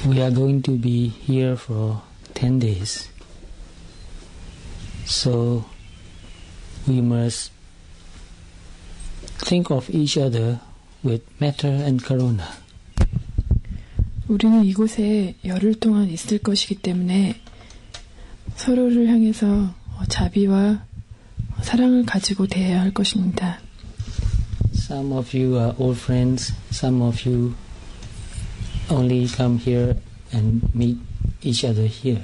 We are going to be here for 10 days. So we must think of each other with metta and karuna. 우리는 이곳에 열흘 동안 있을 것이기 때문에 서로를 향해서 자비와 사랑을 가지고 대해야 할 것입니다. Some of you are old friends, some of you only come here and meet each other here.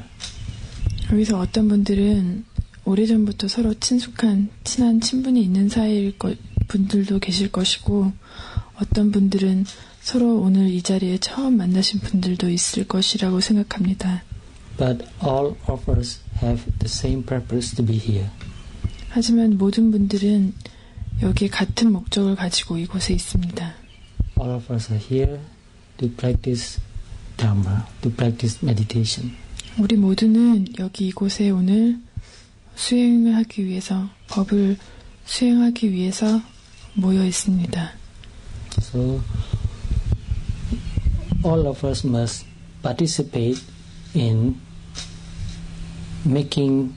여기서 어떤 분들은 오래전부터 서로 친한 친분이 있는 사이일 분들도 계실 것이고, 어떤 분들은 서로 오늘 이 자리에 처음 만나신 분들도 있을 것이라고 생각합니다. But all of us have the same purpose to be here. 하지만 모든 분들은 여기에 같은 목적을 가지고 이곳에 있습니다. All of us are here to practice Dharma, to practice meditation. 우리 모두는 여기 이곳에 오늘 수행을 하기 위해서, 법을 수행하기 위해서 모여 있습니다. So all of us must participate in making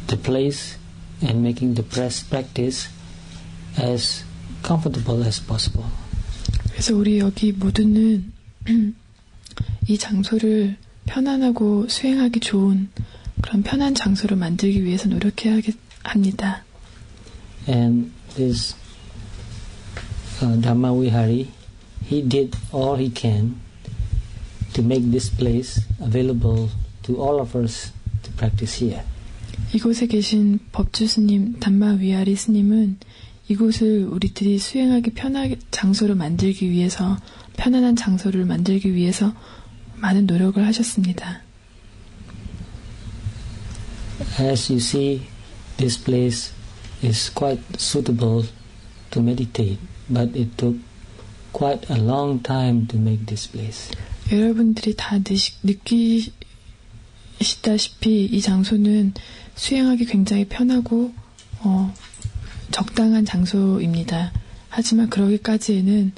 the place and making the practice as comfortable as possible. 그래서 우리 여기 모두는 이 장소를 편안하고 수행하기 좋은 그런 편한 장소를 만들기 위해서 노력해야 합니다. And this Dhammavihari, he did all he can to make this place available to all of us to practice here. 이곳에 계신 법주 스님, 담마위아리 스님은 이곳을 우리들이 수행하기 편하게 장소를 만들기 위해서, 편안한 장소를 만들기 위해서 많은 노력을 하셨습니다. As you see, this place is quite suitable to meditate, but it took quite a long time to make this place. 여러분들이 다 느끼시다시피 이 장소는 수행하기 굉장히 편하고 적당한 장소입니다. 하지만 그러기까지에는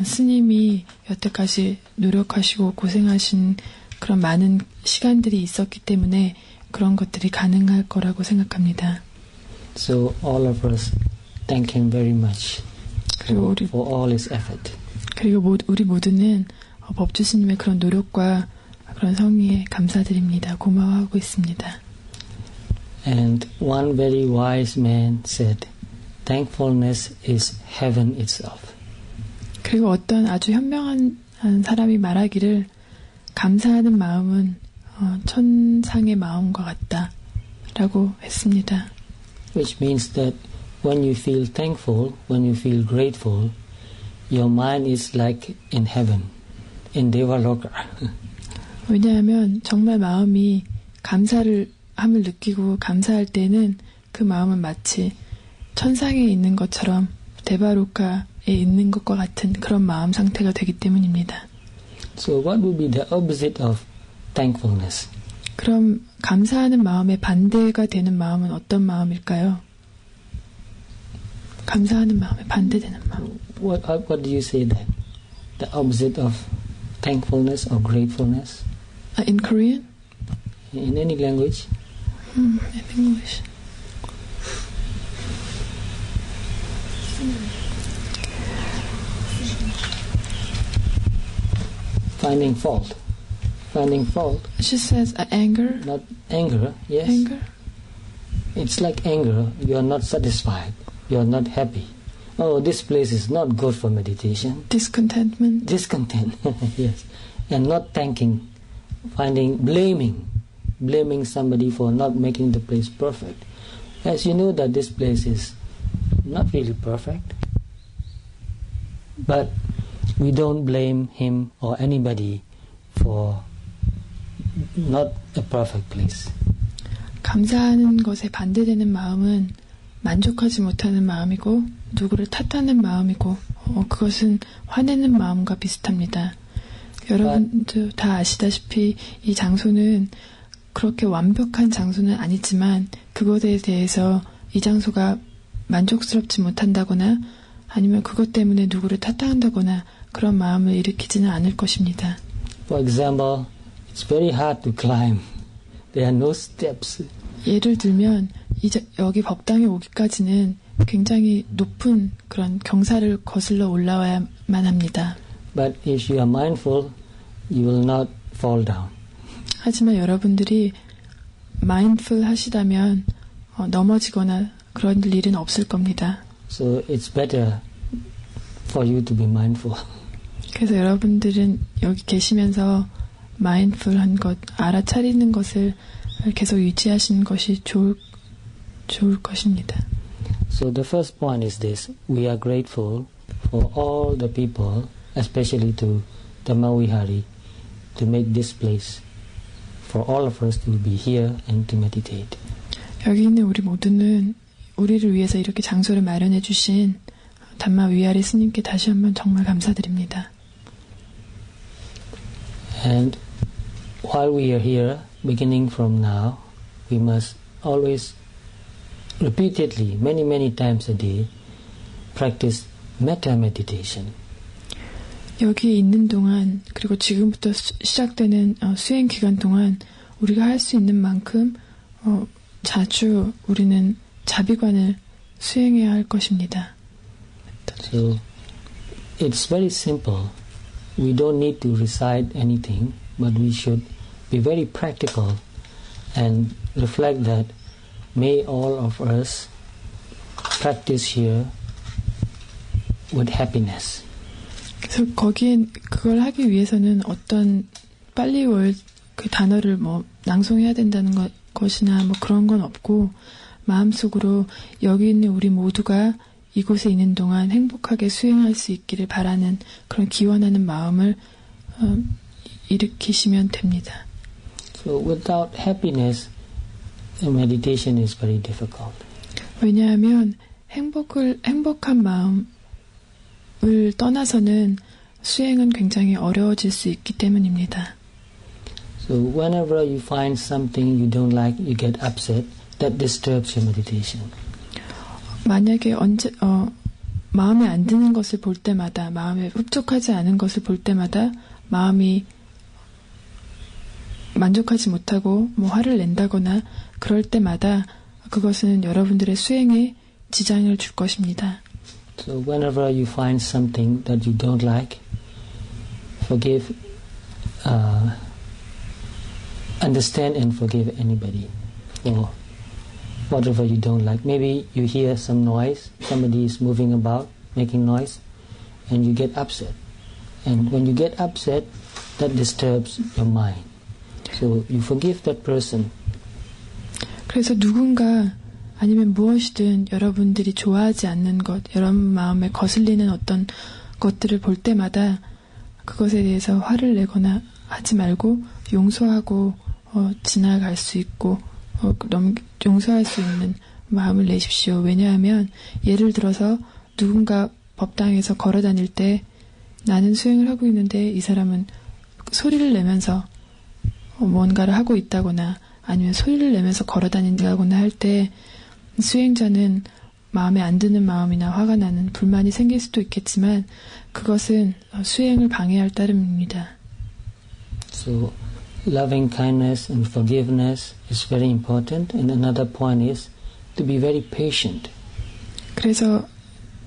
스님이 여태까지 노력하시고 고생하신 그런 많은 시간들이 있었기 때문에 그런 것들이 가능할 거라고 생각합니다. So all of us thank him very much for all his effort. 그리고 우리 모두는 법주 스님의 그런 노력과 그런 성의에 감사드립니다. 고마워하고 있습니다. And one very wise man said, thankfulness is heaven itself. 그리고 어떤 아주 현명한 사람이 말하기를, 감사하는 마음은 천상의 마음과 같다 라고 했습니다. Which means that when you feel thankful, when you feel grateful, your mind is like in heaven, in Devaloka. 왜냐하면 정말 마음이 감사를 함을 느끼고 감사할 때는 그 마음은 마치 천상에 있는 것처럼 데바로카에 있는 것과 같은 그런 마음 상태가 되기 때문입니다. So what would be the opposite of thankfulness? 그럼 감사하는 마음의 반대가 되는 마음은 어떤 마음일까요? 감사하는 마음에 반대되는 마음. What do you say then? The opposite of thankfulness or gratefulness? In Korean? In any language? In English. Finding fault. Finding fault. She says anger. Not anger, yes. Anger. It's like anger. You are not satisfied. You are not happy. Oh, this place is not good for meditation. Discontentment. Discontent, yes. And not thanking. Blaming somebody for not making the place perfect. As you know that this place is not really perfect. But we don't blame him or anybody for not a perfect place. 감사하는 것에 반대되는 마음은 만족하지 못하는 마음이고 누구를 탓하는 마음이고 그것은 화내는 마음과 비슷합니다. 여러분도 다 아시다시피 이 장소는 그렇게 완벽한 장소는 아니지만 그것에 대해서 이 장소가 만족스럽지 못한다거나 아니면 그것 때문에 누구를 탓한다거나 그런 마음을 일으키지는 않을 것입니다. For example, it's very hard to climb. There are no steps. 예를 들면 여기 법당에 오기까지는 굉장히 높은 그런 경사를 거슬러 올라와야만 합니다. But if you are mindful, you will not fall down. 하지만 여러분들이 마인드풀 하시다면 넘어지거나 그런 일은 없을 겁니다. So it's better for you to be mindful. 그래서 여러분들은 여기 계시면서 마인드풀한 것, 알아차리는 것을 계속 유지하시는 것이 좋을 것입니다. So the first point is this. We are grateful for all the people, especially to Dhammavihari, to make this place for all of us to be here and to meditate. 여기 있는 우리 모두는 우리를 위해서 이렇게 장소를 마련해 주신 담마위하리 스님께 다시 한번 정말 감사드립니다. And while we are here, beginning from now, we must always repeatedly, many times a day, practice metta meditation. 여기 있는 동안 그리고 지금부터 시작되는 수행 기간 동안 우리가 할 수 있는 만큼 자주 우리는 자비관을 수행해야 할 것입니다. So it's very simple. We don't need to recite anything, but we should be very practical and reflect that may all of us practice here with happiness. 그래서 거기에 그걸 하기 위해서는 어떤 빨리 그 단어를 낭송해야 된다는 것이나 그런 건 없고 마음속으로 여기 있는 우리 모두가 이곳에 있는 동안 행복하게 수행할 수 있기를 바라는 그런 기원하는 마음을 일으키시면 됩니다. So without happiness, meditation is very difficult. 왜냐하면 행복한 마음을 떠나서는 수행은 굉장히 어려워질 수 있기 때문입니다. So whenever you find something you don't like, you get upset. That disturbs your meditation. 만약에 마음에 안 드는 것을 볼 때마다, 마음에 흡족하지 않은 것을 볼 때마다 마음이 만족하지 못하고 화를 낸다거나 그럴 때마다 그것은 여러분들의 수행에 지장을 줄 것입니다. So whenever you find something that you don't like, forgive, understand and forgive anybody for whatever you don't like. Maybe you hear some noise, somebody is moving about, making noise, and you get upset. And when you get upset, that disturbs your mind. So you forgive that person. 그래서 누군가 아니면 무엇이든 여러분들이 좋아하지 않는 것, 여러분 마음에 거슬리는 어떤 것들을 볼 때마다 그것에 대해서 화를 내거나 하지 말고 용서하고 지나갈 수 있고 용서할 수 있는 마음을 내십시오. 왜냐하면 예를 들어서 누군가 법당에서 걸어 다닐 때 나는 수행을 하고 있는데 이 사람은 소리를 내면서 뭔가를 하고 있다거나 아니면 소리를 내면서 걸어 다닌다거나 할 때 수행자는 마음에 안 드는 마음이나 화가 나는 불만이 생길 수도 있겠지만 그것은 수행을 방해할 따름입니다. So loving kindness and forgiveness is very important. And another point is to be very patient. 그래서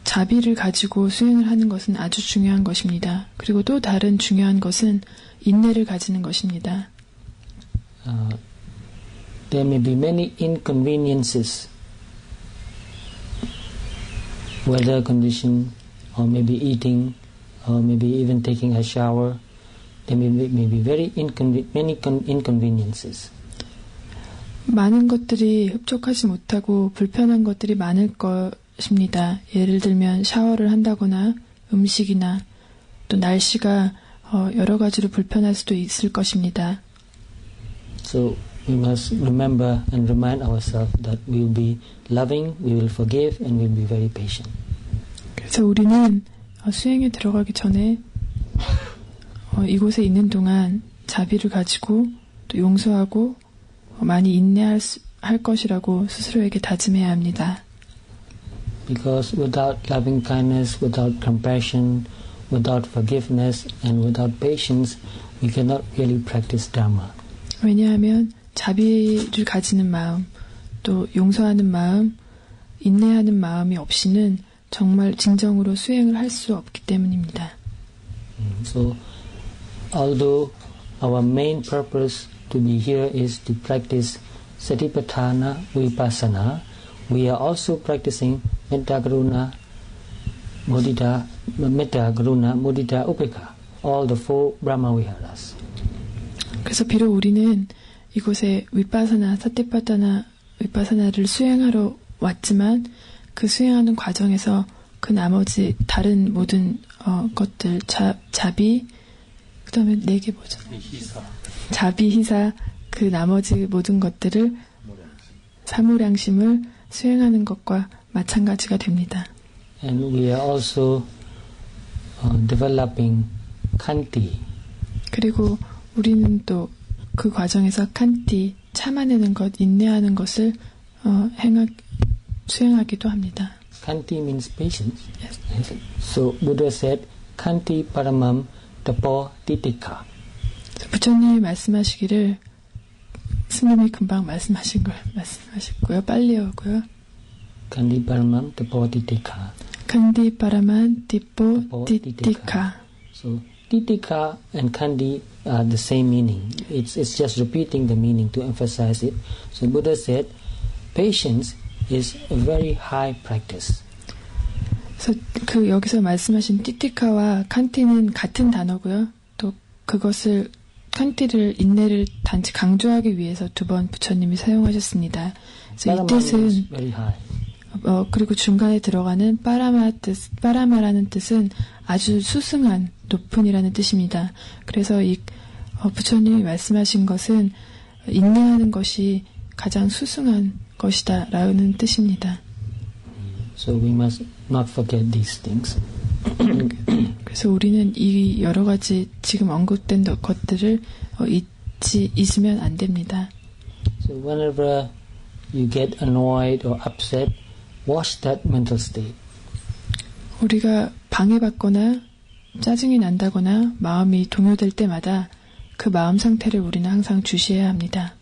자비를 가지고 수행을 하는 것은 아주 중요한 것입니다. 그리고 또 다른 중요한 것은 인내를 가지는 것입니다. There may be many inconveniences, weather condition, or maybe eating, or maybe even taking a shower. There may be very many inconveniences. 많은 것들이 흡족하지 못하고 불편한 것들이 많을 것입니다. 예를 들면 샤워를 한다거나 음식이나 또 날씨가 여러 가지로 불편할 수도 있을 것입니다. So we must remember and remind ourselves that we will be loving, we will forgive, and we will be very patient. 그래서 우리는 수행에 들어가기 전에 이곳에 있는 동안 자비를 가지고 또 용서하고 많이 인내할 것이라고 스스로에게 다짐해야 합니다. Because without loving kindness, without compassion, without forgiveness and without patience, we cannot really practice Dharma. 왜냐하면 자비를 가지는 마음, 또 용서하는 마음, 인내하는 마음이 없이는 정말 진정으로 수행을 할 수 없기 때문입니다. So, although our main purpose to be here is to practice Satipatthana Vipassana, we are also practicing Metta Karuna Mudita Upekkha, all the four Brahmaviharas. 그래서 비록 우리는 이곳에 위파사나 사티파타나 위파사나를 수행하러 왔지만 그 수행하는 과정에서 그 나머지 다른 모든 것들 자비 그 다음에 4개 뭐죠? 자비, 희사 그 나머지 모든 것들을 사무량심을 수행하는 것과 마찬가지가 됩니다. And we are also developing Khanti. 그리고 우리는 또 그 과정에서 칸티, 참아내는 것, 인내하는 것을 수행하기도 합니다. Khanti means patience. Yes. So Buddha said, Khanti paramam tapo titikha. 부처님이 말씀하시기를 스님이 금방 말씀하셨고요. 빨리 오고요. Khanti paramam tapo titikha. 칸디 파라만 디포 티티카. So titikha and Khanti are the same meaning. It's just repeating the meaning to emphasize it. So Buddha said, patience is a very high practice. 그래서 그 여기서 말씀하신 티티카와 칸티는 같은 단어고요. 또 그것을 칸티를 인내를 단지 강조하기 위해서 2번 부처님이 사용하셨습니다. 그래서 이 뜻은 그리고 중간에 들어가는 빠라마라는 뜻은 아주 수승한 높은이라는 뜻입니다. 그래서 이 부처님이 말씀하신 것은 인내하는 것이 가장 수승한 것이다라는 뜻입니다. So we must not forget these things. 그래서 우리는 이 여러 가지 지금 언급된 것들을 잊으면 안 됩니다. So whenever you get annoyed or upset, watch that mental state. 우리가 방해받거나 짜증이 난다거나 마음이 동요될 때마다 그 마음 상태를 우리는 항상 주시해야 합니다.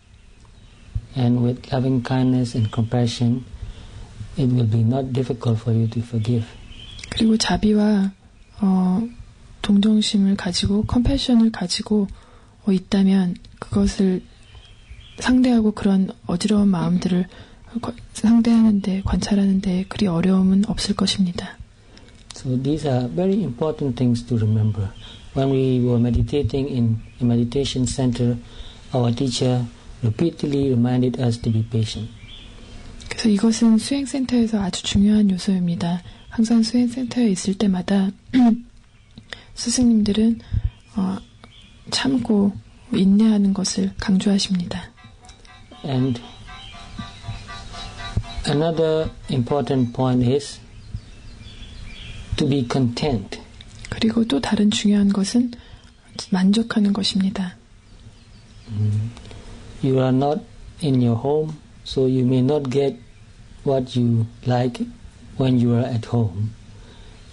And with loving kindness and compassion, it will be not difficult for you to forgive. 그리고 자비와 동정심을 가지고 컴패션을 가지고 있다면 그것을 상대하고 그런 어지러운 마음들을 상대하는데 관찰하는데 그리 어려움은 없을 것입니다. So these are very important things to remember. When we were meditating in a meditation center, our teacher repeatedly reminded us to be patient. 그래서 이것은 수행센터에서 아주 중요한 요소입니다. 항상 수행센터에 있을 때마다 스승님들은 참고 인내하는 것을 강조하십니다. And another important point is to be content. 그리고 또 다른 중요한 것은 만족하는 것입니다. You are not in your home, so you may not get what you like when you are at home.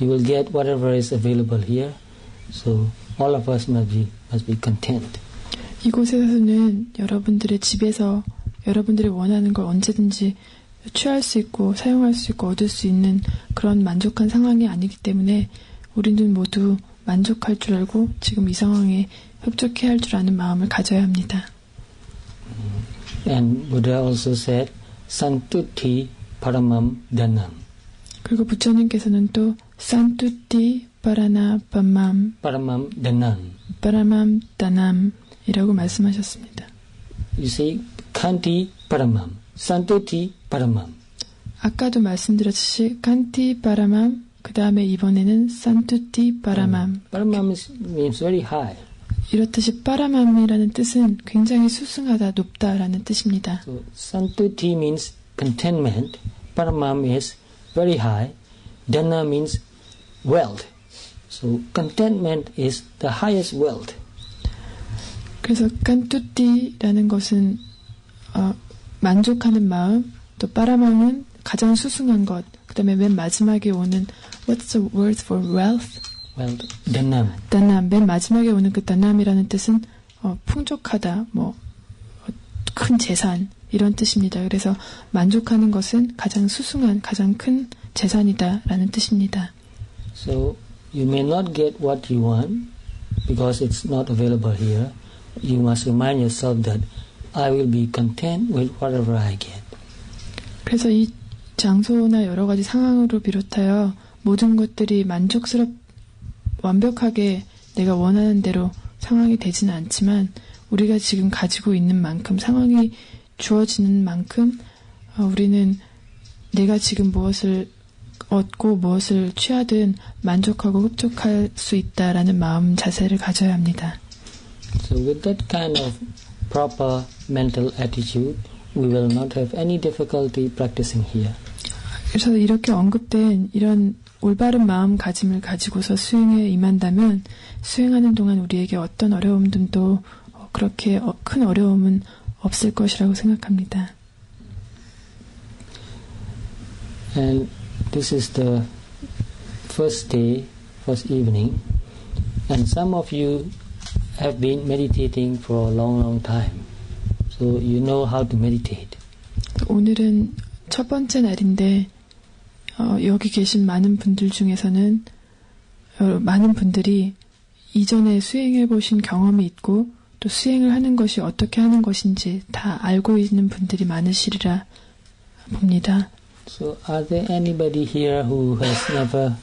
You will get whatever is available here. So all of us must be content. 이곳에서는 여러분들의 집에서 여러분들이 원하는 걸 언제든지 취할 수 있고 사용할 수 있고 얻을 수 있는 그런 만족한 상황이 아니기 때문에 우리는 모두 만족할 줄 알고 지금 이 상황에 흡족해야 할 줄 아는 마음을 가져야 합니다. And Buddha also said, Santuti paramam dhanam. 그리고 부처님께서는 또 산투티 파라나 팜맘 Paramam dhanam. 파라맘 다남이라고 말씀하셨습니다. You see, Khanti paramam, Santuti paramam. 아까도 말씀드렸듯이 칸티 파라맘 그 다음에 이번에는 산투티 파라맘. Paramam means very high. 이렇듯이 파라맘이라는 뜻은 굉장히 수승하다, 높다라는 뜻입니다. So Santuti means contentment. Paramam is very high. Dhana means wealth. So contentment is the highest wealth. 그래서 칸투티라는 것은 만족하는 마음, 또 파라맘은 가장 수승한 것. 그 다음에 맨 마지막에 오는 What's the word for wealth? Well, danam. 다남, 맨 마지막에 오는 그 다남이라는 뜻은 풍족하다, 큰 재산 이런 뜻입니다. 그래서 만족하는 것은 가장 수승한, 가장 큰 재산이다라는 뜻입니다. So you may not get what you want because it's not available here. You must remind yourself that I will be content with whatever I get. 그래서 이 장소나 여러 가지 상황으로 비롯하여 모든 것들이 완벽하게 내가 원하는 대로 상황이 되지는 않지만 우리가 지금 가지고 있는 만큼, 상황이 주어지는 만큼 우리는 내가 지금 무엇을 얻고 무엇을 취하든 만족하고 흡족할 수 있다라는 마음 자세를 가져야 합니다. So with that kind of proper mental attitude, we will not have any difficulty practicing here. 그래서 이렇게 언급된 이런 올바른 마음가짐을 가지고서 수행에 임한다면 수행하는 동안 우리에게 어떤 어려움들도 그렇게 큰 어려움은 없을 것이라고 생각합니다. And this is the first day, first evening, and some of you have been meditating for a long time, so you know how to meditate. 오늘은 첫 번째 날인데 여기 계신 많은 분들 중에서는 많은 분들이 이전에 수행해 보신 경험이 있고 또 수행을 하는 것이 어떻게 하는 것인지 다 알고 있는 분들이 많으시리라 봅니다. So are there anybody here who has never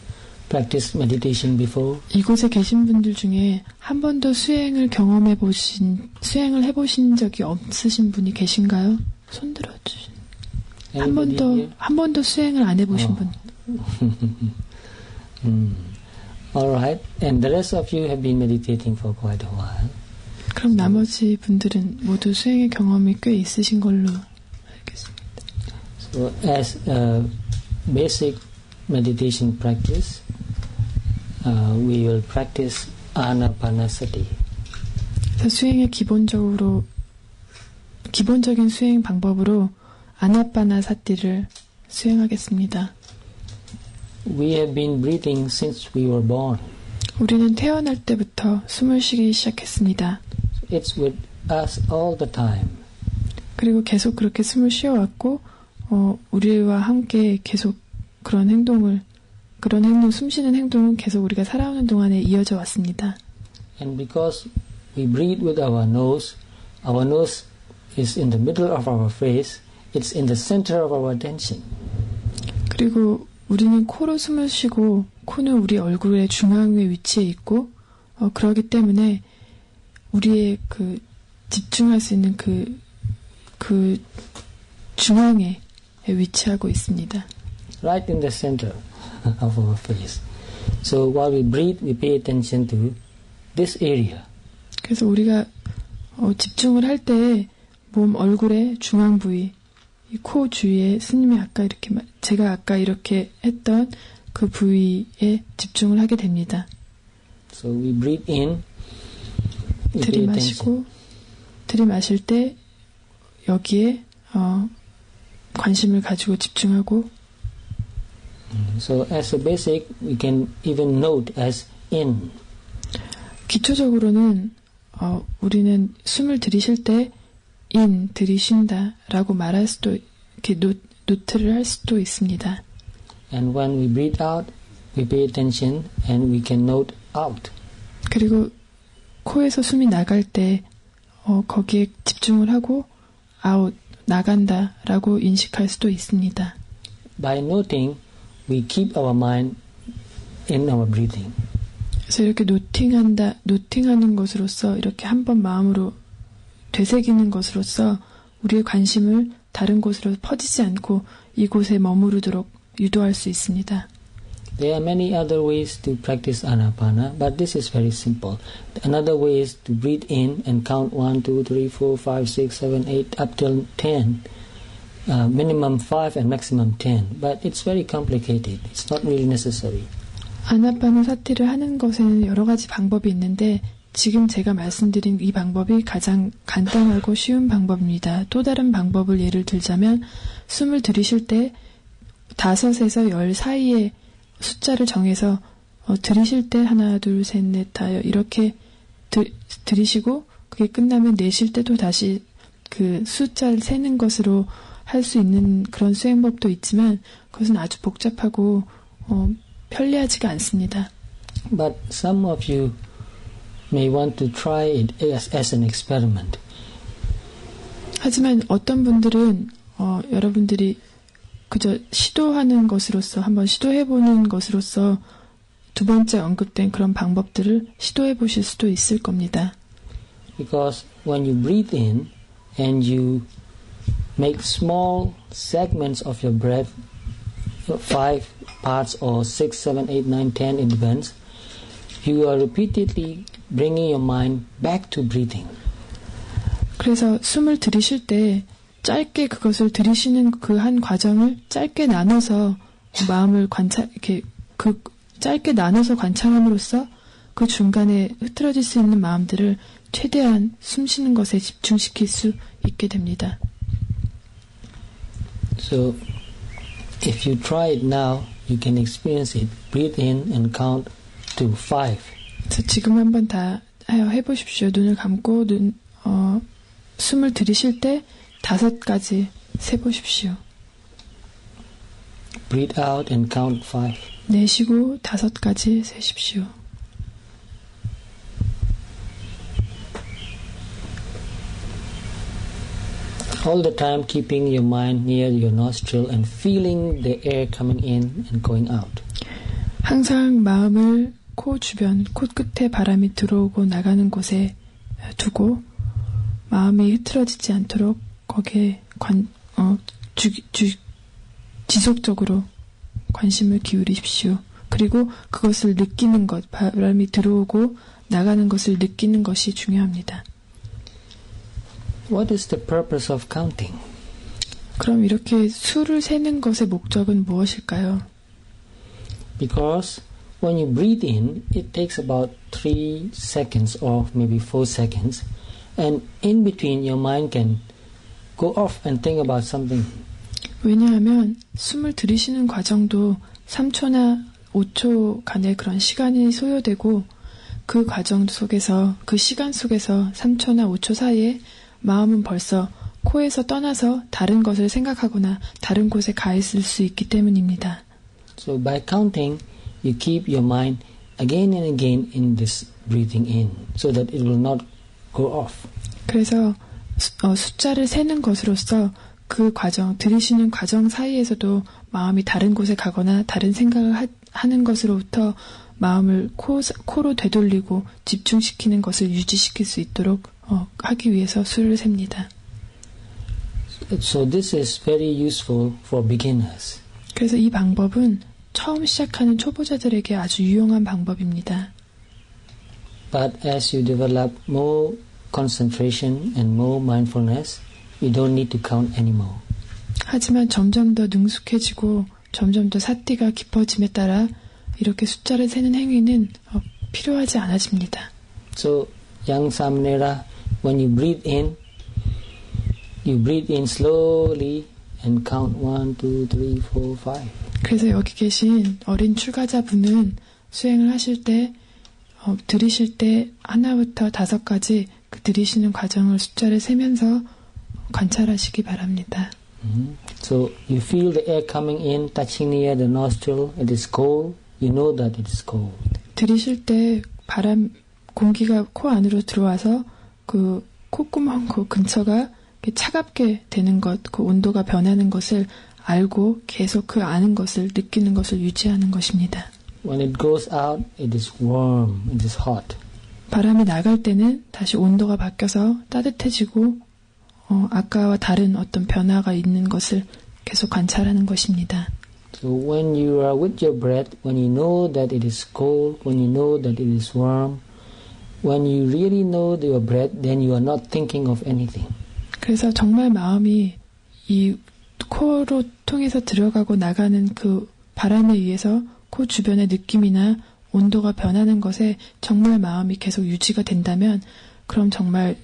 practiced meditation before? 이곳에 계신 분들 중에 한 번도 수행을 해보신 적이 없으신 분이 계신가요? 손 들어주신. 한 번도 수행을 안 해보신 분. All right. And the rest of you have been meditating for quite a while. 그럼 나머지 분들은 모두 수행의 경험이 꽤 있으신 걸로 알겠습니다. So as a basic meditation practice, we will practice Anapanasati. 수행의 기본적인 수행 방법으로 아나파나사티를 수행하겠습니다. We have been breathing since we were born. 우리는 태어날 때부터 숨을 쉬기 시작했습니다. It's with us all the time. 그리고 계속 그렇게 숨을 쉬어왔고 우리와 함께 계속 그런 행동, 숨 쉬는 행동은 계속 우리가 살아오는 동안에 이어져 왔습니다. And because we breathe with our nose is in the middle of our face. It's in the center of our attention. 그리고 우리는 코로 숨을 쉬고 코는 우리 얼굴의 중앙에 위치해 있고 그러기 때문에 우리의 그 집중할 수 있는 그 중앙에 위치하고 있습니다. Right in the center of our face. So while we breathe, we pay attention to this area. 그래서 우리가 집중을 할 때 몸 얼굴의 중앙 부위, 이 코 주위에 제가 아까 이렇게 했던 그 부위에 집중을 하게 됩니다. So we breathe in. 들이마실 때 여기에 관심을 가지고 집중하고. So as a basic, we can even note as in. 기초적으로는 우리는 숨을 들이쉴 때 들이쉰다라고 말할 수도 이렇게 노트를 할 수도 있습니다. And when we breathe out, we pay attention and we can note out. 그리고 코에서 숨이 나갈 때 거기에 집중을 하고 out, 나간다라고 인식할 수도 있습니다. By noting, we keep our mind in our breathing. 그래서 이렇게 노팅하는 것으로서 이렇게 한번 마음으로 되새기는 것으로서 우리의 관심을 다른 곳으로 퍼지지 않고 이곳에 머무르도록 유도할 수 있습니다. There are many other ways to practice Anapana, but this is very simple. Another way is to breathe in and count 1, 2, 3, 4, 5, 6, 7, 8 up till 10. Minimum 5 and maximum 10. But it's very complicated. It's not really necessary. 아나파나사티를 하는 것에는 여러 가지 방법이 있는데 지금 제가 말씀드린 이 방법이 가장 간단하고 쉬운 방법입니다. 또 다른 방법을 예를 들자면 숨을 들이쉴 때 5에서 10 사이에 숫자를 정해서 들이쉴 때 하나, 둘, 셋, 넷, 다 이렇게 들이쉬고 그게 끝나면 내쉴 때도 다시 그 숫자를 세는 것으로 할 수 있는 그런 수행법도 있지만 그것은 아주 복잡하고 편리하지가 않습니다. But some of you may want to try it as an experiment. 하지만 어떤 분들은 여러분들이 그저 시도하는 것으로서 한번 시도해보는 것으로서 두 번째 언급된 그런 방법들을 시도해 보실 수도 있을 겁니다. Because when you breathe in and you make small segments of your breath, 5 parts or 6, 7, 8, 9, 10, it depends, you are repeatedly bringing your mind back to breathing. 그래서 숨을 들이쉴 때 짧게 그것을 들이쉬는 그 한 과정을 짧게 나눠서 마음을 이렇게 짧게 나눠서 관찰함으로써 그 중간에 흐트러질 수 있는 마음들을 최대한 숨 쉬는 것에 집중시킬 수 있게 됩니다. So, if you try it now, you can experience it. Breathe in and count to 5. 그래서 지금 한번 다 해보십시오. 눈을 감고 숨을 들이쉴 때 5까지 세보십시오. Breathe out and count 5. 내쉬고 5까지 세십시오. All the time keeping your mind near your nostril and feeling the air coming in and going out. 항상 마음을 코 주변, 코끝에 바람이 들어오고 나가는 곳에 두고 마음이 흐트러지지 않도록 거기에 지속적으로 관심을 기울이십시오. 그리고 그것을 느끼는 것, 바람이 들어오고 나가는 것을 느끼는 것이 중요합니다. What is the purpose of counting? 그럼 이렇게 수를 세는 것의 목적은 무엇일까요? Because when you breathe in, it takes about 3 seconds or maybe 4 seconds, and in between your mind can go off and think about something. 왜냐하면 숨을 들이쉬는 과정도 3초나 5초간의 그런 시간이 소요되고 그 과정 속에서, 그 시간 속에서 3초나 5초 사이에 마음은 벌써 코에서 떠나서 다른 것을 생각하거나 다른 곳에 가 있을 수 있기 때문입니다. So by counting, you keep your mind again and again in this breathing in, so that it will not go off. 그래서 숫자를 세는 것으로써 그 과정, 들이쉬는 과정 사이에서도 마음이 다른 곳에 가거나 다른 생각을 하는 것으로부터 마음을 코로 되돌리고 집중시키는 것을 유지시킬 수 있도록 하기 위해서 수를 셉니다. So this is very useful for beginners. 그래서 이 방법은 처음 시작하는 초보자들에게 아주 유용한 방법입니다. But as you develop more concentration and more mindfulness, you don't need to count anymore. 하지만 점점 더 능숙해지고 점점 더 사티가 깊어짐에 따라 이렇게 숫자를 세는 행위는 필요하지 않아집니다. So, young Samanera, when you breathe in slowly and count 1, 2, 3, 4, 5. 그래서 여기 계신 어린 출가자분은 수행을 하실 때 들이쉴 때 하나부터 5까지 그 들이쉬는 과정을 숫자를 세면서 관찰하시기 바랍니다. So you feel the air coming in, touching near the nostril. It is cold. You know that it is cold. 들이쉴 때 공기가 코 안으로 들어와서 그 콧구멍 그 근처가 차갑게 되는 것, 그 온도가 변하는 것을 알고 계속 그 아는 것을 느끼는 것을 유지하는 것입니다. When it goes out, it is warm. It is hot. 바람이 나갈 때는 다시 온도가 바뀌어서 따뜻해지고 아까와 다른 어떤 변화가 있는 것을 계속 관찰하는 것입니다. So when you are with your breath, when you know that it is cold, when you know that it is warm, when you really know your breath, then you are not thinking of anything. 그래서 정말 마음이 이 코로 통해서 들어가고 나가는 그 바람에 의해서 코 주변의 느낌이나 온도가 변하는 것에 정말 마음이 계속 유지가 된다면 그럼 정말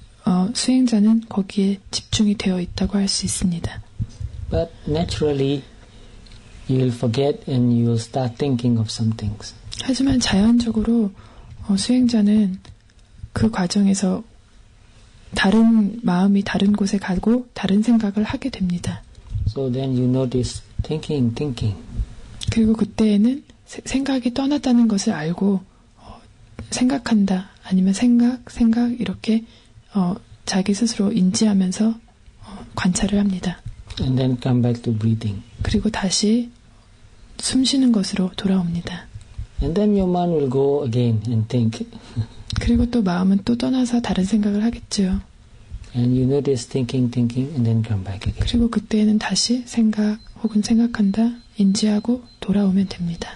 수행자는 거기에 집중이 되어 있다고 할 수 있습니다. But naturally, you will forget and you will start thinking of some things. 하지만 자연적으로 수행자는 그 과정에서 다른 마음이 다른 곳에 가고 다른 생각을 하게 됩니다. So then you notice thinking. 그리고 그때에는 생각이 떠났다는 것을 알고 생각한다 아니면 생각 이렇게 자기 스스로 인지하면서 관찰을 합니다. And then come back to breathing. 그리고 다시 숨 쉬는 것으로 돌아옵니다. And then your mind will go again and think. 그리고 또 마음은 또 떠나서 다른 생각을 하겠죠. And you notice thinking and then come back again. 그리고 그때는 다시 생각 혹은 생각한다, 인지하고 돌아오면 됩니다.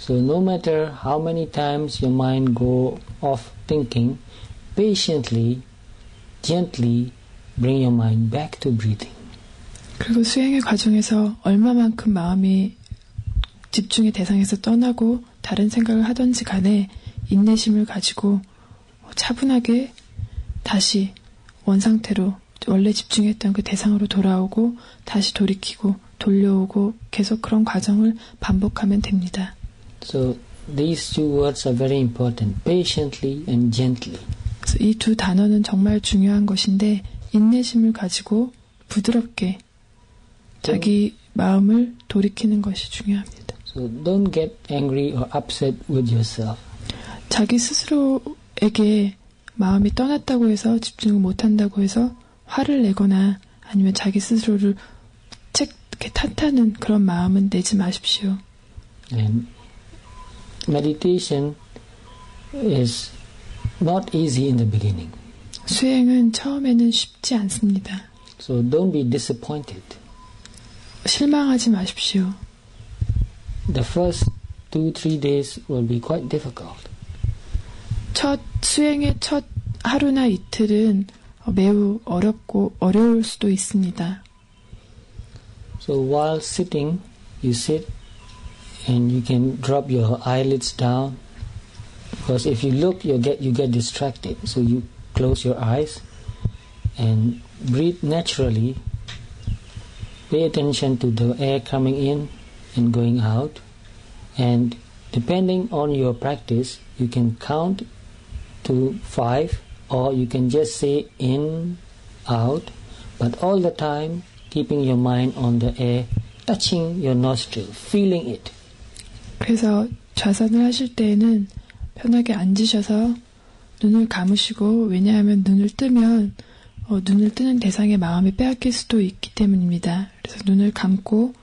So no matter how many times your mind go off thinking, patiently, gently bring your mind back to breathing. 그리고 수행의 과정에서 얼마만큼 마음이 집중의 대상에서 떠나고 다른 생각을 하든지 간에 인내심을 가지고 차분하게 다시 원상태로 원래 집중했던 그 대상으로 돌아오고 다시 돌이키고 돌려오고 계속 그런 과정을 반복하면 됩니다. So these two words are very important, patiently and gently. 그래서 이 두 단어는 정말 중요한 것인데 인내심을 가지고 부드럽게 자기 마음을 돌이키는 것이 중요합니다. So don't get angry or upset with yourself. 자기 스스로에게 마음이 떠났다고 해서 집중을 못한다고 해서 화를 내거나 아니면 자기 스스로를 이렇게 탓하는 그런 마음은 내지 마십시오. And meditation is not easy in the beginning. 수행은 처음에는 쉽지 않습니다. So don't be disappointed. 실망하지 마십시오. The first 2-3 days will be quite difficult. 수행의 첫 하루나 이틀은 매우 어렵고 어려울 수도 있습니다. So while sitting, you sit and you can drop your eyelids down. Because if you look, you get distracted. So you close your eyes and breathe naturally. Pay attention to the air coming in and going out. And depending on your practice, you can count to 5 or you can just say in, out. But all the time, keeping your mind on the air, touching your nostril, feeling it. 그래서 좌선을 하실 때에는 편하게 앉으셔서 눈을 감으시고 왜냐하면 눈을 뜨면 눈을 뜨는 대상의 마음이 빼앗길 수도 있기 때문입니다. 그래서 눈을 감고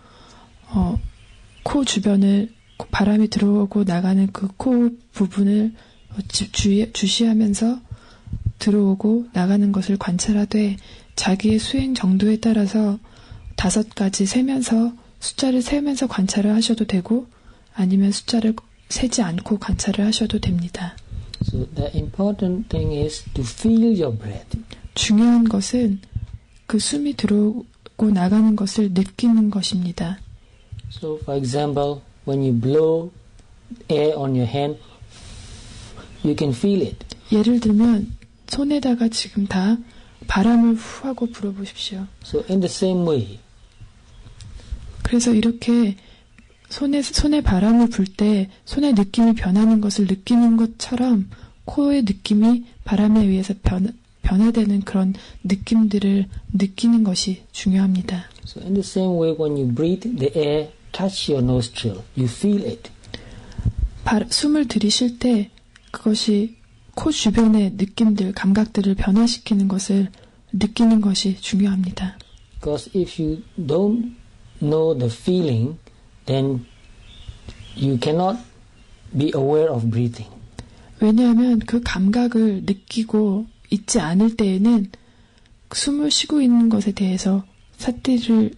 코 주변을 바람이 들어오고 나가는 그 코 부분을 주시하면서 들어오고 나가는 것을 관찰하되 자기의 수행 정도에 따라서 5가지 세면서 숫자를 세면서 관찰을 하셔도 되고 아니면 숫자를 세지 않고 관찰을 하셔도 됩니다. So the important thing is to feel your breath. 중요한 것은 그 숨이 들어오고 나가는 것을 느끼는 것입니다. So for example, when you blow air on your hand, you can feel it. 예를 들면 손에다가 지금 다 바람을 후 하고 불어보십시오. So in the same way, 그래서 이렇게 손에 바람을 불 때 손의 느낌이 변하는 것을 느끼는 것처럼 코의 느낌이 바람에 의해서 변화되는 그런 느낌들을 느끼는 것이 중요합니다. so in the same way, when you breathe, the air touch your nostril. You feel it. 숨을 들이쉴 때 그것이 코 주변의 느낌들, 감각들을 변화시키는 것을 느끼는 것이 중요합니다. Because if you don't know the feeling, then you cannot be aware of breathing. 왜냐하면 그 감각을 느끼고 있지 않을 때에는 숨을 쉬고 있는 것에 대해서 삿대를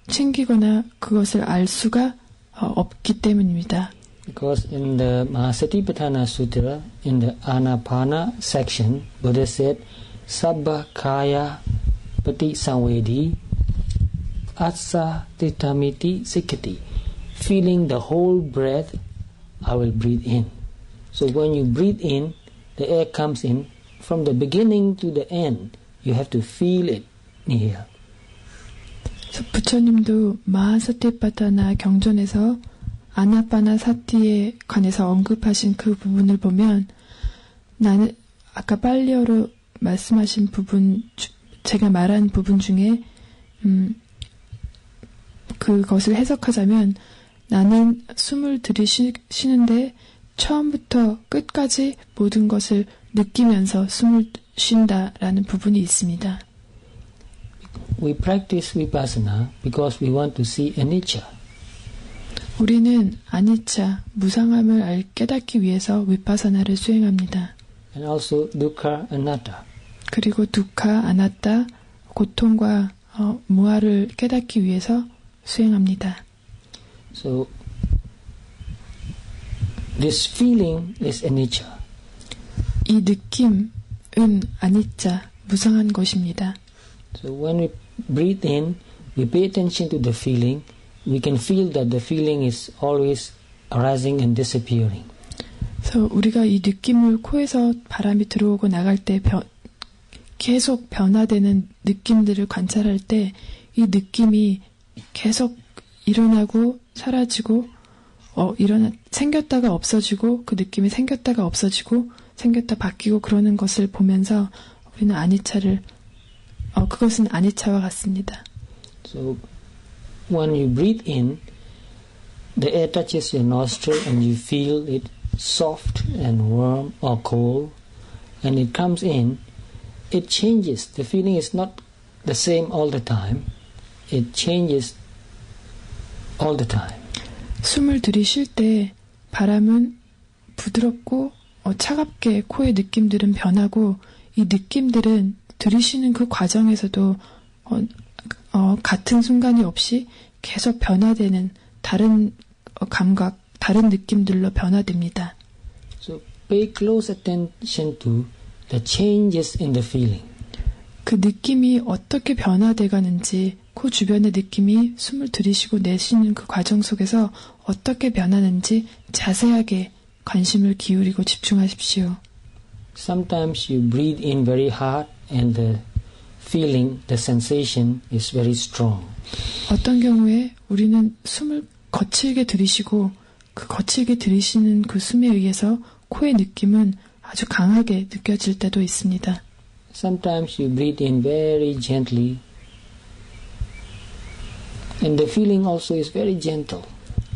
챙기거나 그것을 알 수가 없기 때문입니다. Because in the Mahasatipatthana Sutra, in the Anapana section, Buddha said, Sabba kaya pati samvedi assa titamiti sikkati. Feeling the whole breath, I will breathe in. So when you breathe in, the air comes in. From the beginning to the end, you have to feel it here. 부처님도 마하사티파타나 경전에서 아나파나 사티에 관해서 언급하신 그 부분을 보면 나는 아까 빨리어로 말씀하신 부분, 제가 말한 부분 중에 그것을 해석하자면 나는 숨을 들이쉬는데 처음부터 끝까지 모든 것을 느끼면서 숨을 쉰다라는 부분이 있습니다. We practice vipassana because we want to see anicca. 우리는 아니차, 무상함을 깨닫기 위해서 위파사나를 수행합니다. And also dukkha anatta. 그리고 두카, 아나타, 고통과 무아를 깨닫기 위해서 수행합니다. So this feeling is anicca. 이 느낌은 아니차, 무상한 것입니다. So when we breathe in, we pay attention to the feeling. We can feel that the feeling is always arising and disappearing. 그래서 우리가 이 느낌을 코에서 바람이 들어오고 나갈 때 계속 변화되는 느낌들을 관찰할 때 이 느낌이 계속 일어나고 사라지고 생겼다가 없어지고 그 느낌이 생겼다가 없어지고 생겼다 바뀌고 그러는 것을 보면서 우리는 아니차를 그것은 아니차와 같습니다. So when you breathe in, the air touches your nostril and you feel it soft and warm or cold, and it comes in, it changes. The feeling is not the same all the time. It changes all the time. 숨을 들이쉴 때 바람은 부드럽고 차갑게 코의 느낌들은 변하고 이 느낌들은 들이쉬는 그 과정에서도 같은 순간이 없이 계속 변화되는 다른 감각, 다른 느낌들로 변화됩니다. So pay close attention to the changes in the feeling. 그 느낌이 어떻게 변화돼 가는지 코 주변의 느낌이 숨을 들이쉬고 내쉬는 그 과정 속에서 어떻게 변하는지 자세하게 관심을 기울이고 집중하십시오. Sometimes you breathe in very hard and the feeling, the sensation is very strong. 어떤 경우에 우리는 숨을 거칠게 들이쉬고 그 거칠게 들이쉬는 그 숨에 의해서 코의 느낌은 아주 강하게 느껴질 때도 있습니다. Sometimes you breathe in very gently and the feeling also is very gentle.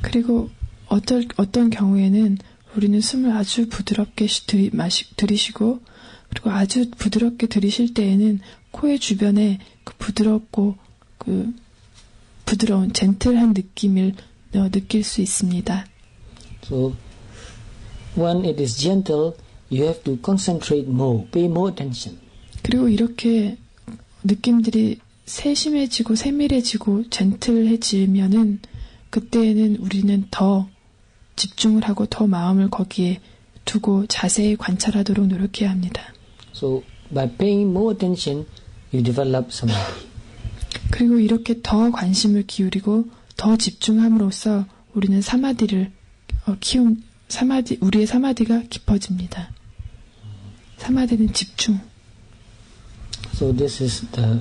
그리고 어떤 경우에는 우리는 숨을 아주 부드럽게 들이쉬고 그리고 아주 부드럽게 들이쉴 때에는 코의 주변에 그 부드럽고 그 부드러운 젠틀한 느낌을 느낄 수 있습니다. So when it is gentle, you have to concentrate more, pay more attention. 그리고 이렇게 느낌들이 세심해지고 세밀해지고 젠틀해지면은 그때에는 우리는 더 집중을 하고 더 마음을 거기에 두고 자세히 관찰하도록 노력해야 합니다. So by paying more attention, you develop samadhi. 그리고 이렇게 더 관심을 기울이고 더 집중함으로써 우리는 사마디를 우리의 사마디가 깊어집니다. 사마디는 집중. So this is the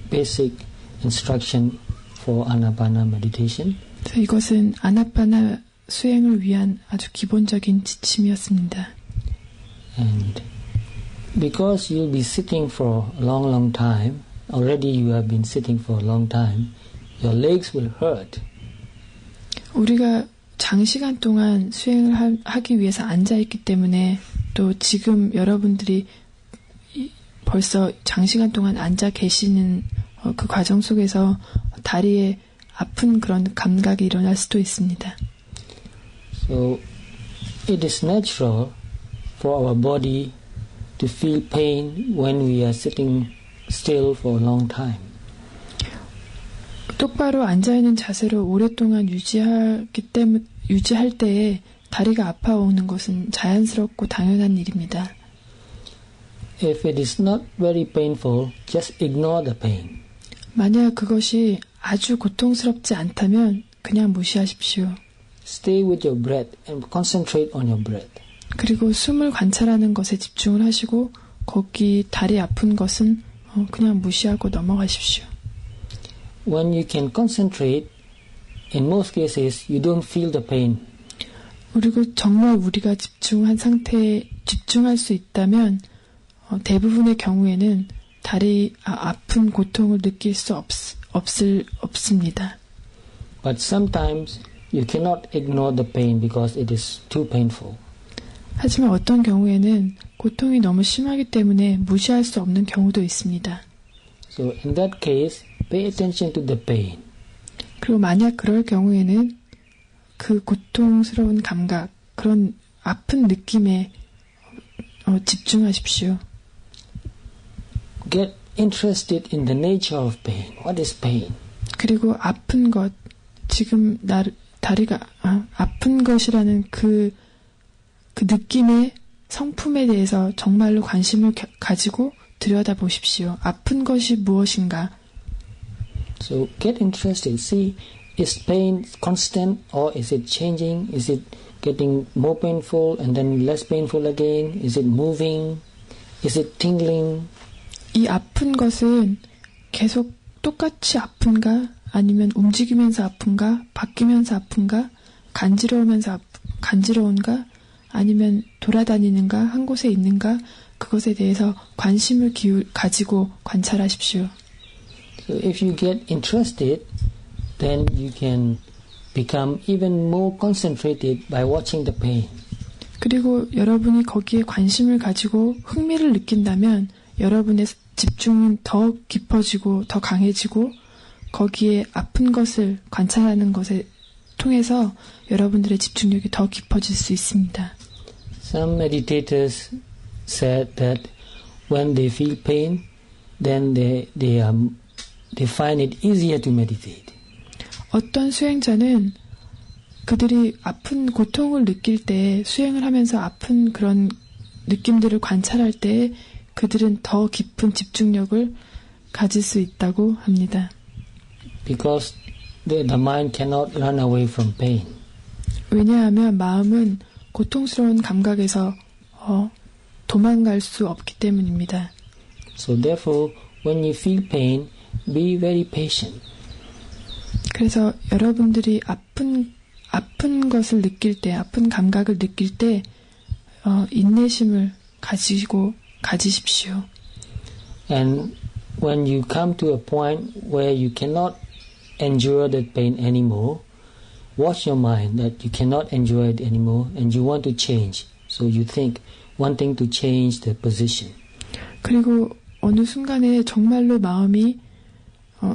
basic instruction for Anapana meditation. 그래서 이것은 아나파나 수행을 위한 아주 기본적인 지침이었습니다. And because you'll be sitting for a long time, already you have been sitting for a long time, your legs will hurt. 우리가 장시간 동안 수행을 하기 위해서 앉아있기 때문에 또 지금 여러분들이 벌써 장시간 동안 앉아 계시는 그 과정 속에서 다리에 아픈 그런 감각이 일어날 수도 있습니다. So it is natural for our body to feel pain when we are sitting still for a long time. 똑바로 앉아있는 자세로 오랫동안 유지할 때에 다리가 아파오는 것은 자연스럽고 당연한 일입니다. If it is not very painful, just ignore the pain. 만약 그것이 아주 고통스럽지 않다면 그냥 무시하십시오. Stay with your breath and concentrate on your breath. 그리고 숨을 관찰하는 것에 집중을 하시고 거기 다리 아픈 것은 그냥 무시하고 넘어가십시오. when you can concentrate, in most cases you don't feel the pain. 그리고 정말 우리가 집중한 상태에 집중할 수 있다면 대부분의 경우에는 다리 아픈 고통을 느낄 수 없습니다. But sometimes you cannot ignore the pain because it is too painful. 하지만 어떤 경우에는 고통이 너무 심하기 때문에 무시할 수 없는 경우도 있습니다. So in that case, pay attention to the pain. 그리고 만약 그럴 경우에는 그 고통스러운 감각, 그런 아픈 느낌에 집중하십시오. Get interested in the nature of pain. What is pain? 그리고 아픈 것, 지금 다리가 아픈 것이라는 그 느낌의 성품에 대해서 정말로 관심을 가지고 들여다보십시오. 아픈 것이 무엇인가? So get interested. See, is pain constant or is it changing? Is it getting more painful and then less painful again? Is it moving? Is it tingling? 이 아픈 것은 계속 똑같이 아픈가? 아니면 움직이면서 아픈가? 바뀌면서 아픈가? 간지러운가? 아니면 돌아다니는가? 한 곳에 있는가? 그것에 대해서 관심을 가지고 관찰하십시오. So if you get interested, then you can become even more concentrated by watching the pain. 그리고 여러분이 거기에 관심을 가지고 흥미를 느낀다면 여러분의 집중은 더 깊어지고 더 강해지고 거기에 아픈 것을 관찰하는 것에 통해서 여러분들의 집중력이 더 깊어질 수 있습니다. Some meditators said that when they feel pain, then they find it easier to meditate. 어떤 수행자는 그들이 아픈 고통을 느낄 때 수행을 하면서 아픈 그런 느낌들을 관찰할 때 그들은 더 깊은 집중력을 가질 수 있다고 합니다. Because the mind cannot run away from pain. 왜냐하면 마음은 고통스러운 감각에서 도망갈 수 없기 때문입니다. So therefore, when you feel pain, be very patient. 그래서 여러분들이 아픈 것을 느낄 때, 아픈 감각을 느낄 때 인내심을 가지십시오. And when you come to a point where you cannot endure that pain anymore, watch your mind that you cannot endure it anymore and you want to change. So you think, wanting to change the position. 그리고 어느 순간에 정말로 마음이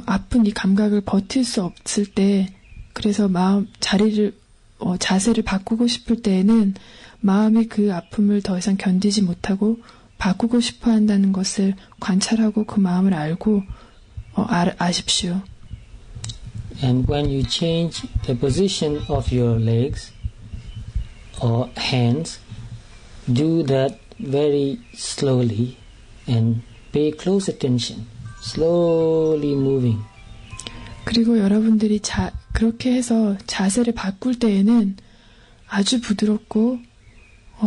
아픈 이 감각을 버틸 수 없을 때, 그래서 자세를 바꾸고 싶을 때에는 마음이 그 아픔을 더 이상 견디지 못하고 바꾸고 싶어 한다는 것을 관찰하고 그 마음을 알고 아십시오. And when you change the position of your legs or hands, do that very slowly and pay close attention. Slowly moving. 그리고 여러분들이 그렇게 해서 자세를 바꿀 때에는 아주 부드럽고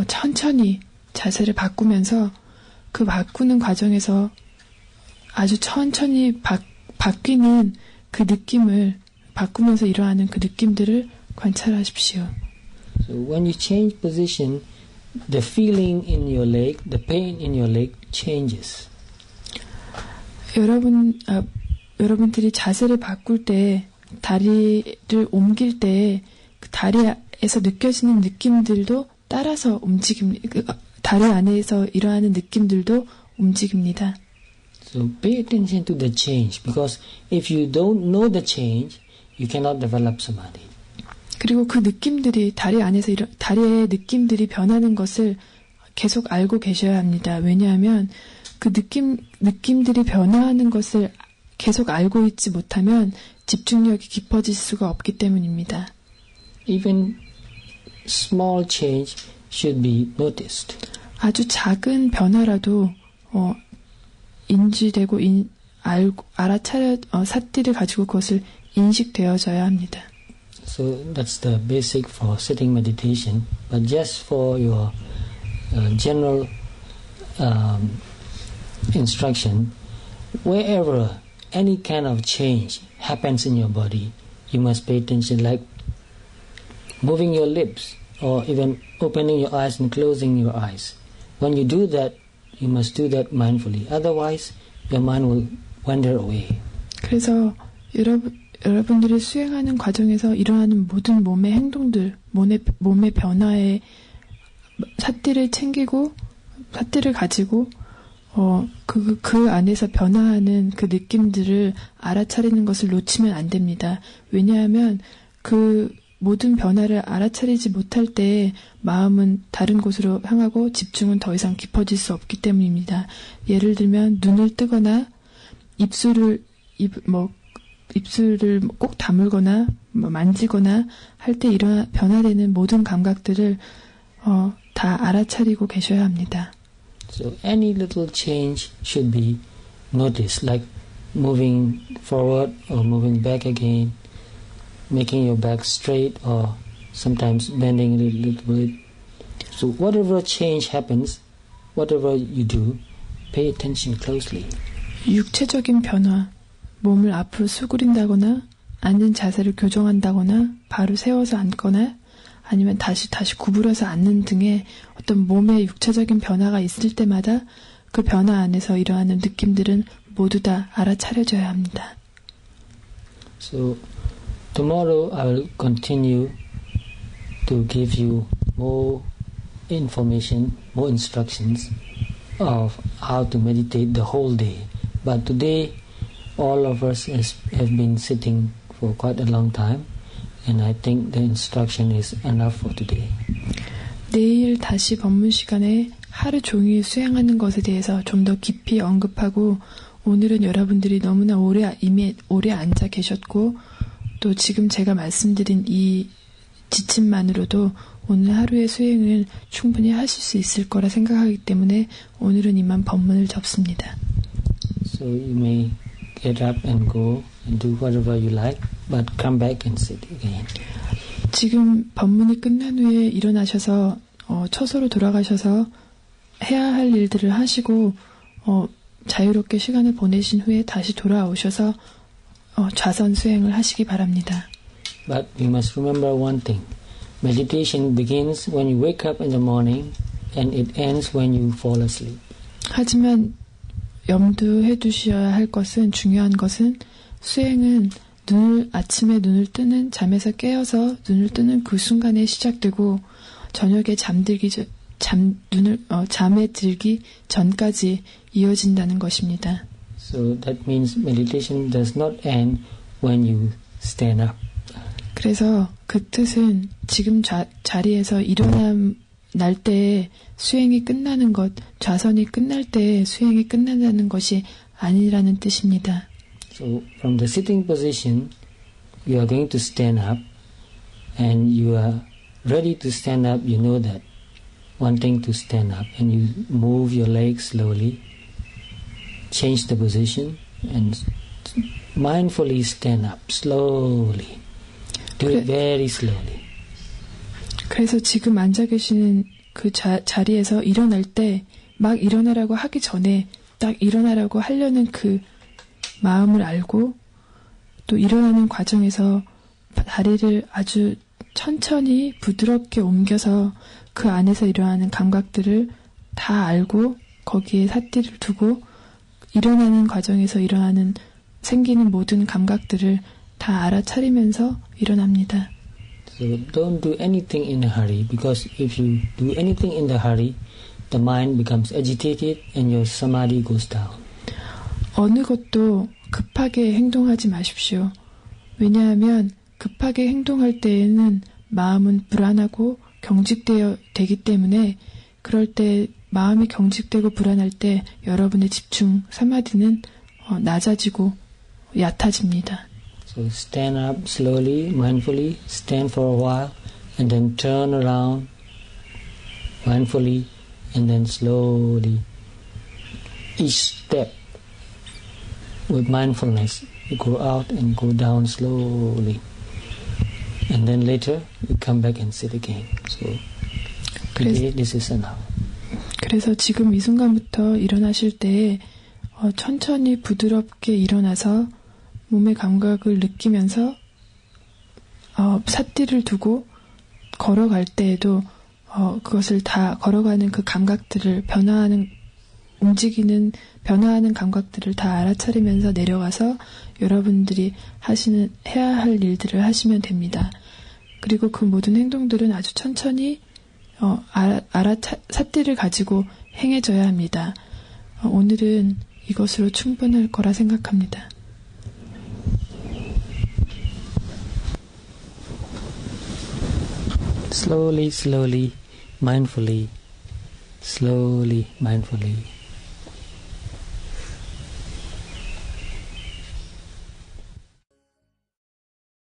천천히 자세를 바꾸면서 그 바꾸는 과정에서 아주 천천히 바뀌는 그 느낌을 바꾸면서 일어나는 그 느낌들을 관찰하십시오. So when you change position, the feeling in your leg, the pain in your leg changes. 여러분들이 자세를 바꿀 때, 다리를 옮길 때, 그 다리에서 느껴지는 느낌들도 따라서 다리 안에서 일어나는 느낌들도 움직입니다. So pay attention to the change, because if you don't know the change, you cannot develop samadhi. 그리고 그 느낌들이 다리의 느낌들이 변하는 것을 계속 알고 계셔야 합니다. 왜냐하면 그 느낌들이 변화하는 것을 계속 알고 있지 못하면 집중력이 깊어질 수가 없기 때문입니다. Even small change should be noticed. 아주 작은 변화라도 인지되고 삿띠를 가지고 그것을 인식되어져야 합니다. So that's the basic for sitting meditation. But just for your general instruction, wherever any kind of change happens in your body, you must pay attention, like moving your lips or even opening your eyes and closing your eyes. When you do that, you must do that mindfully. Otherwise, your mind will wander away. 그래서 여러분들이 수행하는 과정에서 일어나는 모든 몸의 행동들, 몸의 변화에 삿띠를 챙기고 삿띠를 가지고 그 안에서 변화하는 그 느낌들을 알아차리는 것을 놓치면 안 됩니다. 왜냐하면 그 모든 변화를 알아차리지 못할 때 마음은 다른 곳으로 향하고 집중은 더 이상 깊어질 수 없기 때문입니다. 예를 들면 눈을 뜨거나 입술을 꼭 다물거나 만지거나 할 때 변화되는 모든 감각들을 다 알아차리고 계셔야 합니다. So any little change should be noticed, like moving forward or moving back again, making your back straight or sometimes bending a little bit. So whatever change happens, whatever you do, pay attention closely. 육체적인 변화, 몸을 앞으로 수그린다거나 앉은 자세를 교정한다거나 바로 세워서 앉거나 아니면 다시 구부려서 앉는 등의 어떤 몸의 육체적인 변화가 있을 때마다 그 변화 안에서 일어나는 느낌들은 모두 다 알아차려져야 합니다. So tomorrow I will continue to give you more information, more instructions of how to meditate the whole day. But today all of us have been sitting for quite a long time. And I think the instruction is enough for today. 내일 다시 법문 시간에 하루 종일 수행하는 것에 대해서 좀 더 깊이 언급하고 오늘은 여러분들이 너무나 오래 앉아 계셨고 또 지금 제가 말씀드린 이 지침만으로도 오늘 하루의 수행을 충분히 하실 수 있을 거라 생각하기 때문에 오늘은 이만 법문을 접습니다. So you may get up and go and do whatever you like. But come back and sit again. 지금 법문이 끝난 후에 일어나셔서 처소로 돌아가셔서 해야 할 일들을 하시고 자유롭게 시간을 보내신 후에 다시 돌아오셔서 좌선 수행을 하시기 바랍니다. But you must remember one thing. Meditation begins when you wake up in the morning and it ends when you fall asleep. 하지만 염두해 두셔야 할 것은 중요한 것은 수행은 아침에 눈을 뜨는 잠에서 깨어서 눈을 뜨는 그 순간에 시작되고 저녁에 잠에 들기 전까지 이어진다는 것입니다. So that means meditation does not end when you stand up. 그래서 그 뜻은 지금 자리에서 일어날 때에 수행이 끝나는 것, 좌선이 끝날 때에 수행이 끝난다는 것이 아니라는 뜻입니다. So from the sitting position, you are going to stand up and you are ready to stand up. You know that, wanting to stand up, and you move your legs slowly, change the position and mindfully stand up slowly. Do it very slowly. 그래서 지금 앉아 계시는 그 자리에서 일어날 때 막 일어나라고 하기 전에 딱 일어나라고 하려는 그 마음을 알고 또 일어나는 과정에서 다리를 아주 천천히 부드럽게 옮겨서 그 안에서 일어나는 감각들을 다 알고 거기에 삿띠를 두고 일어나는 과정에서 생기는 모든 감각들을 다 알아차리면서 일어납니다. So don't do anything in a hurry, because if you do anything in the hurry, the mind becomes agitated and your samadhi goes down. 어느 것도 급하게 행동하지 마십시오. 왜냐하면 급하게 행동할 때에는 마음은 불안하고 경직되기 때문에 그럴 때 마음이 경직되고 불안할 때 여러분의 집중, 사마디는 낮아지고 얕아집니다. So stand up slowly, mindfully, stand for a while and then turn around mindfully and then slowly each step with mindfulness you go out and go down slowly and then later you come back and sit again. So today this is enough. 그래서 지금 이 순간부터 일어나실 때 천천히 부드럽게 일어나서 몸의 감각을 느끼면서 삿디를 두고 걸어갈 때에도 그것을 다 걸어가는 그 감각들을 변화하는 감각들을 다 알아차리면서 내려가서 여러분들이 해야 할 일들을 하시면 됩니다. 그리고 그 모든 행동들은 아주 천천히 삿디를 가지고 행해져야 합니다. 오늘은 이것으로 충분할 거라 생각합니다. Slowly, mindfully, slowly, mindfully.